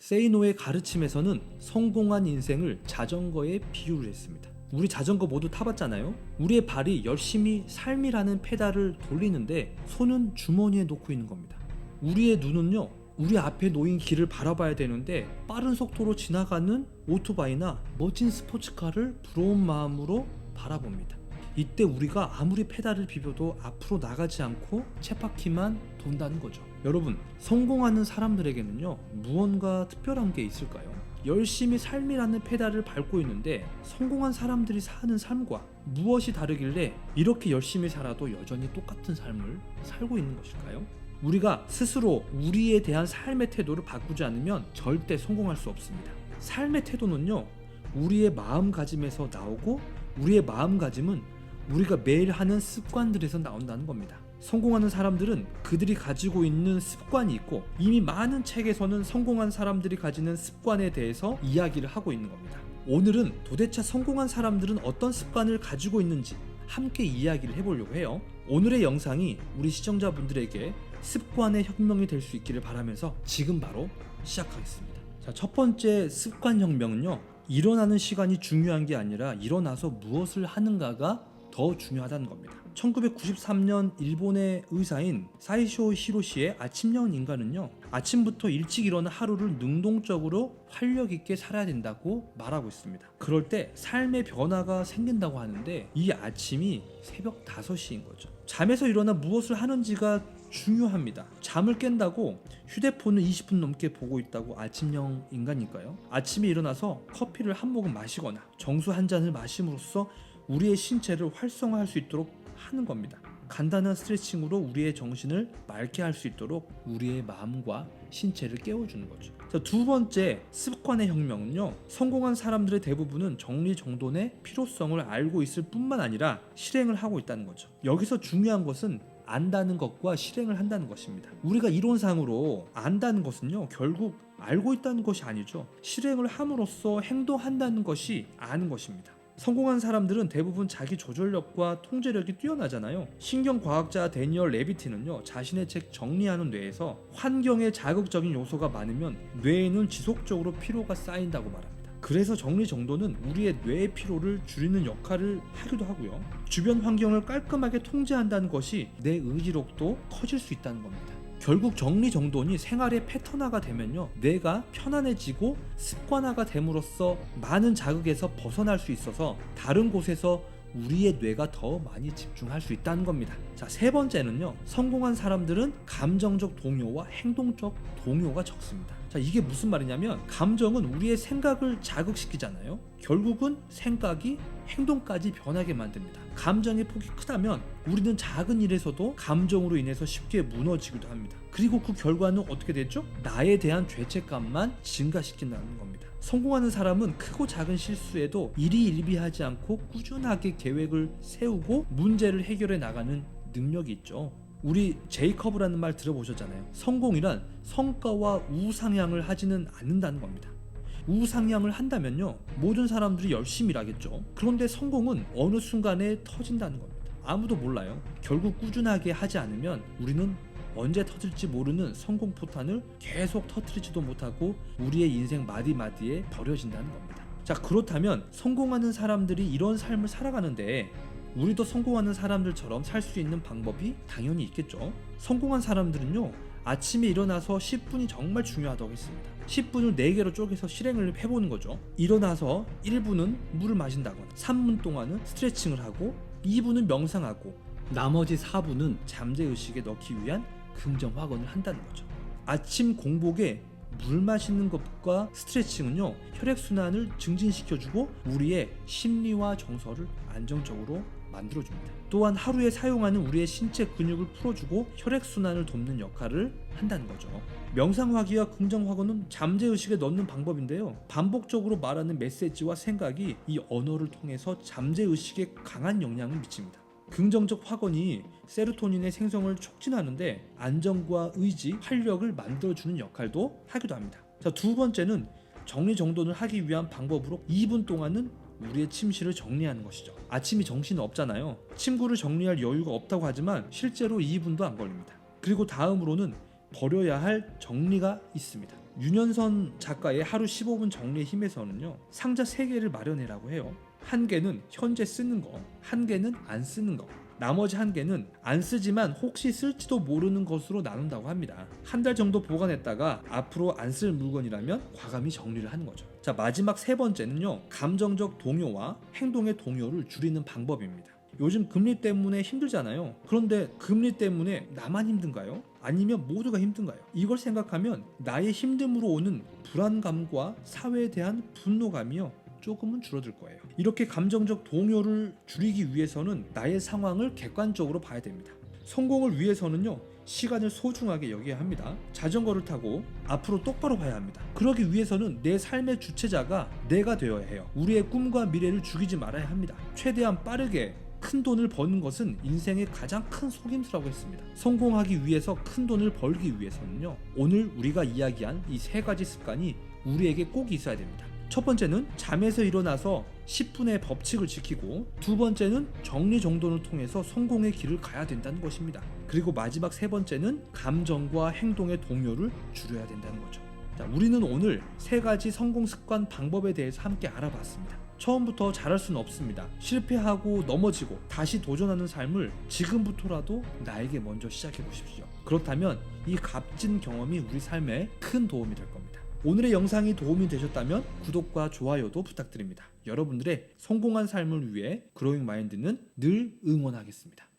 세이노의 가르침에서는 성공한 인생을 자전거에 비유를 했습니다. 우리 자전거 모두 타봤잖아요. 우리의 발이 열심히 삶이라는 페달을 돌리는데 손은 주머니에 놓고 있는 겁니다. 우리의 눈은요, 우리 앞에 놓인 길을 바라봐야 되는데 빠른 속도로 지나가는 오토바이나 멋진 스포츠카를 부러운 마음으로 바라봅니다. 이때 우리가 아무리 페달을 비벼도 앞으로 나가지 않고 쳇바퀴만 돈다는 거죠. 여러분, 성공하는 사람들에게는요, 무언가 특별한 게 있을까요? 열심히 삶이라는 페달을 밟고 있는데 성공한 사람들이 사는 삶과 무엇이 다르길래 이렇게 열심히 살아도 여전히 똑같은 삶을 살고 있는 것일까요? 우리가 스스로 우리에 대한 삶의 태도를 바꾸지 않으면 절대 성공할 수 없습니다. 삶의 태도는요, 우리의 마음가짐에서 나오고 우리의 마음가짐은 우리가 매일 하는 습관들에서 나온다는 겁니다. 성공하는 사람들은 그들이 가지고 있는 습관이 있고 이미 많은 책에서는 성공한 사람들이 가지는 습관에 대해서 이야기를 하고 있는 겁니다. 오늘은 도대체 성공한 사람들은 어떤 습관을 가지고 있는지 함께 이야기를 해보려고 해요. 오늘의 영상이 우리 시청자분들에게 습관의 혁명이 될 수 있기를 바라면서 지금 바로 시작하겠습니다. 자, 첫 번째 습관 혁명은요, 일어나는 시간이 중요한 게 아니라 일어나서 무엇을 하는가가 더 중요하다는 겁니다. 1993년 일본의 의사인 사이쇼 히로시의 아침형 인간은요, 아침부터 일찍 일어나 하루를 능동적으로 활력 있게 살아야 된다고 말하고 있습니다. 그럴 때 삶의 변화가 생긴다고 하는데 이 아침이 새벽 5시인 거죠. 잠에서 일어나 무엇을 하는지가 중요합니다. 잠을 깬다고 휴대폰을 20분 넘게 보고 있다고 아침형 인간일까요? 아침에 일어나서 커피를 한 모금 마시거나 정수 한 잔을 마심으로써 우리의 신체를 활성화할 수 있도록 하는 겁니다. 간단한 스트레칭으로 우리의 정신을 맑게 할 수 있도록 우리의 마음과 신체를 깨워주는 거죠. 자, 두 번째 습관의 혁명은요, 성공한 사람들의 대부분은 정리정돈의 필요성을 알고 있을 뿐만 아니라 실행을 하고 있다는 거죠. 여기서 중요한 것은 안다는 것과 실행을 한다는 것입니다. 우리가 이론상으로 안다는 것은요, 결국 알고 있다는 것이 아니죠. 실행을 함으로써 행동한다는 것이 아는 것입니다. 성공한 사람들은 대부분 자기 조절력과 통제력이 뛰어나잖아요. 신경과학자 데니얼 레비티는요, 자신의 책 정리하는 뇌에서 환경에 자극적인 요소가 많으면 뇌에는 지속적으로 피로가 쌓인다고 말합니다. 그래서 정리정돈은 우리의 뇌의 피로를 줄이는 역할을 하기도 하고요, 주변 환경을 깔끔하게 통제한다는 것이 내 의지력도 커질 수 있다는 겁니다. 결국 정리정돈이 생활의 패턴화가 되면요, 뇌가 편안해지고 습관화가 됨으로써 많은 자극에서 벗어날 수 있어서 다른 곳에서 우리의 뇌가 더 많이 집중할 수 있다는 겁니다. 자, 세 번째는요, 성공한 사람들은 감정적 동요와 행동적 동요가 적습니다. 자, 이게 무슨 말이냐면 감정은 우리의 생각을 자극시키잖아요. 결국은 생각이 행동까지 변하게 만듭니다. 감정의 폭이 크다면 우리는 작은 일에서도 감정으로 인해서 쉽게 무너지기도 합니다. 그리고 그 결과는 어떻게 됐죠? 나에 대한 죄책감만 증가시킨다는 겁니다. 성공하는 사람은 크고 작은 실수에도 일희일비하지 않고 꾸준하게 계획을 세우고 문제를 해결해 나가는 능력이 있죠. 우리 제이커브라는 말 들어보셨잖아요. 성공이란 성과와 우상향을 하지는 않는다는 겁니다. 우상향을 한다면요, 모든 사람들이 열심히 일하겠죠. 그런데 성공은 어느 순간에 터진다는 겁니다. 아무도 몰라요. 결국 꾸준하게 하지 않으면 우리는 언제 터질지 모르는 성공 포탄을 계속 터뜨리지도 못하고 우리의 인생 마디마디에 버려진다는 겁니다. 자, 그렇다면 성공하는 사람들이 이런 삶을 살아가는데 우리도 성공하는 사람들처럼 살 수 있는 방법이 당연히 있겠죠. 성공한 사람들은요, 아침에 일어나서 10분이 정말 중요하다고 했습니다. 10분을 4개로 쪼개서 실행을 해보는 거죠. 일어나서 1분은 물을 마신다거나 3분 동안은 스트레칭을 하고 2분은 명상하고 나머지 4분은 잠재의식에 넣기 위한 긍정 확언을 한다는 거죠. 아침 공복에 물 마시는 것과 스트레칭은요, 혈액순환을 증진시켜주고 우리의 심리와 정서를 안정적으로 만들어줍니다. 또한 하루에 사용하는 우리의 신체 근육을 풀어주고 혈액순환을 돕는 역할을 한다는 거죠. 명상화기와 긍정화기는 잠재의식에 넣는 방법인데요, 반복적으로 말하는 메시지와 생각이 이 언어를 통해서 잠재의식에 강한 영향을 미칩니다. 긍정적 확언이 세로토닌의 생성을 촉진하는데 안정과 의지, 활력을 만들어주는 역할도 하기도 합니다. 자, 두 번째는 정리정돈을 하기 위한 방법으로 2분 동안은 우리의 침실을 정리하는 것이죠. 아침이 정신이 없잖아요. 침구를 정리할 여유가 없다고 하지만 실제로 2분도 안 걸립니다. 그리고 다음으로는 버려야 할 정리가 있습니다. 윤현선 작가의 하루 15분 정리의 힘에서는요, 상자 3개를 마련해라고 해요. 한 개는 현재 쓰는 거, 한 개는 안 쓰는 거, 나머지 한 개는 안 쓰지만 혹시 쓸지도 모르는 것으로 나눈다고 합니다. 한 달 정도 보관했다가 앞으로 안 쓸 물건이라면 과감히 정리를 하는 거죠. 자, 마지막 3번째는요, 감정적 동요와 행동의 동요를 줄이는 방법입니다. 요즘 금리 때문에 힘들잖아요. 그런데 금리 때문에 나만 힘든가요? 아니면 모두가 힘든가요? 이걸 생각하면 나의 힘듦으로 오는 불안감과 사회에 대한 분노감이요, 조금은 줄어들 거예요. 이렇게 감정적 동요를 줄이기 위해서는 나의 상황을 객관적으로 봐야 됩니다. 성공을 위해서는요, 시간을 소중하게 여겨야 합니다. 자전거를 타고 앞으로 똑바로 봐야 합니다. 그러기 위해서는 내 삶의 주체자가 내가 되어야 해요. 우리의 꿈과 미래를 죽이지 말아야 합니다. 최대한 빠르게 큰 돈을 버는 것은 인생의 가장 큰 속임수라고 했습니다. 성공하기 위해서 큰 돈을 벌기 위해서는요, 오늘 우리가 이야기한 이 3가지 습관이 우리에게 꼭 있어야 됩니다. 첫 번째는 잠에서 일어나서 10분의 법칙을 지키고, 두 번째는 정리정돈을 통해서 성공의 길을 가야 된다는 것입니다. 그리고 마지막 3번째는 감정과 행동의 동요를 줄여야 된다는 거죠. 자, 우리는 오늘 3가지 성공 습관 방법에 대해서 함께 알아봤습니다. 처음부터 잘할 수는 없습니다. 실패하고 넘어지고 다시 도전하는 삶을 지금부터라도 나에게 먼저 시작해 보십시오. 그렇다면 이 값진 경험이 우리 삶에 큰 도움이 될 겁니다. 오늘의 영상이 도움이 되셨다면 구독과 좋아요도 부탁드립니다. 여러분들의 성공한 삶을 위해 그로잉 마인드는 늘 응원하겠습니다.